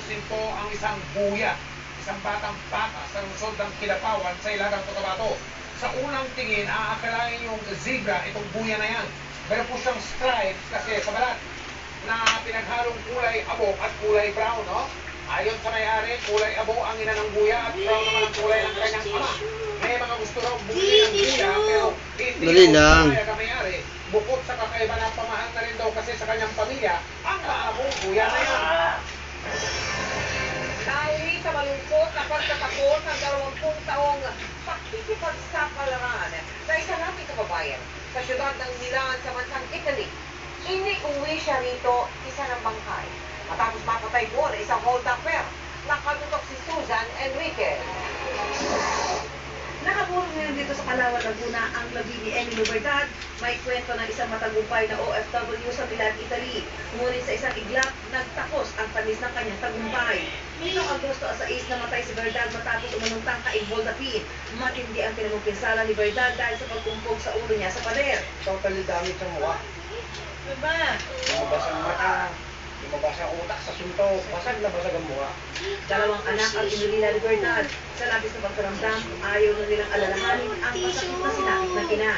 napansin ko ang isang buya, isang batang bata sa lungsod ng Kidapawan sa Ilagang Cotabato. Sa unang tingin, aakalain yung zebra, itong buya na yan. Meron po siyang stripes kasi sa balat na pinaghalong kulay abo at kulay brown, no? Ayon sa may-ari, kulay abo ang ina ng buya at brown naman ang kulay ng kanyang ama. May mga gusto raw bumili ng buya pero hindi raw pumayag ang may-ari. Bukod sa kakaiba ng pamahal na rin daw kasi sa kanyang pamilya ang maamong buya na yan. Dahil sa malungkot na pagtatapos ng 20 taong pakikipagsapalaran sa isa nating kababayan sa syudad ng Milan sa bansang Italy, iniuwi siya rito isa ng bangkay. Matapos mapatay po na isang hold-upper, nakatutok si Susan Enriquez. Nakabulong ngayon dito sa Palawan, Laguna ang labi ni Emilio Verdad. May kwento ng isang matagumpay na OFW sa Milan, Italy. Ngunit sa isang iglap, nagtapos ang panis ng kanyang tagumpay. Nitong Agosto 6, namatay si Verdad matapos umununtang kaibol-dapin. Matindi ang pinamumpinsala ni Verdad dahil sa pagkumpog sa ulo niya sa pader. Totally damage ang mukha. Diba? Lumabas ang mata, lumabas ang utak sa suntok, basag na basag ang mukha. Dalawang anak ang inulila ni Verdad. Sa labis na pagkaramdam, ayaw na nilang alalahanin ang masakit na sinapit ng ina.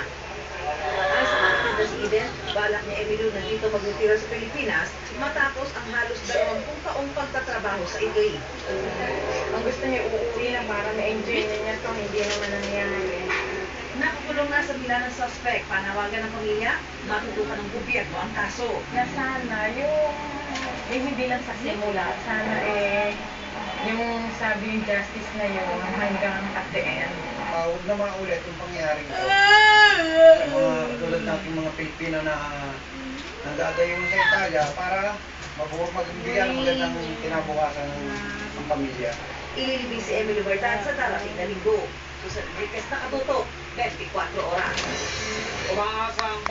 Ayon sa mga president, balak ni Emilio na dito magretiro sa Pilipinas matapos ang halos 20 taong pagtatrabaho sa Italy. Ang gusto niya uuwi na para ma-enjoy niya ito, hindi naman nangyari. Nakakulong na sa Milan ng suspect. Panawagan ng pamilya, matutukan ng gobyerno ang kaso. Na sana yung hindi lang sa simula, sana yung sabi yung justice na yun hanggang at the end. Huwag na maulit yung pangyayaring ito. Sa mga tulad nating mga Pilipino na nagdadayo sa Italia para magbigyan ng magandang kinabukasan ng pamilya. Ililibing si Emilio Verdad sa darating na linggo. Susan Enriquez, nakatutok, 24 oras. Umaasang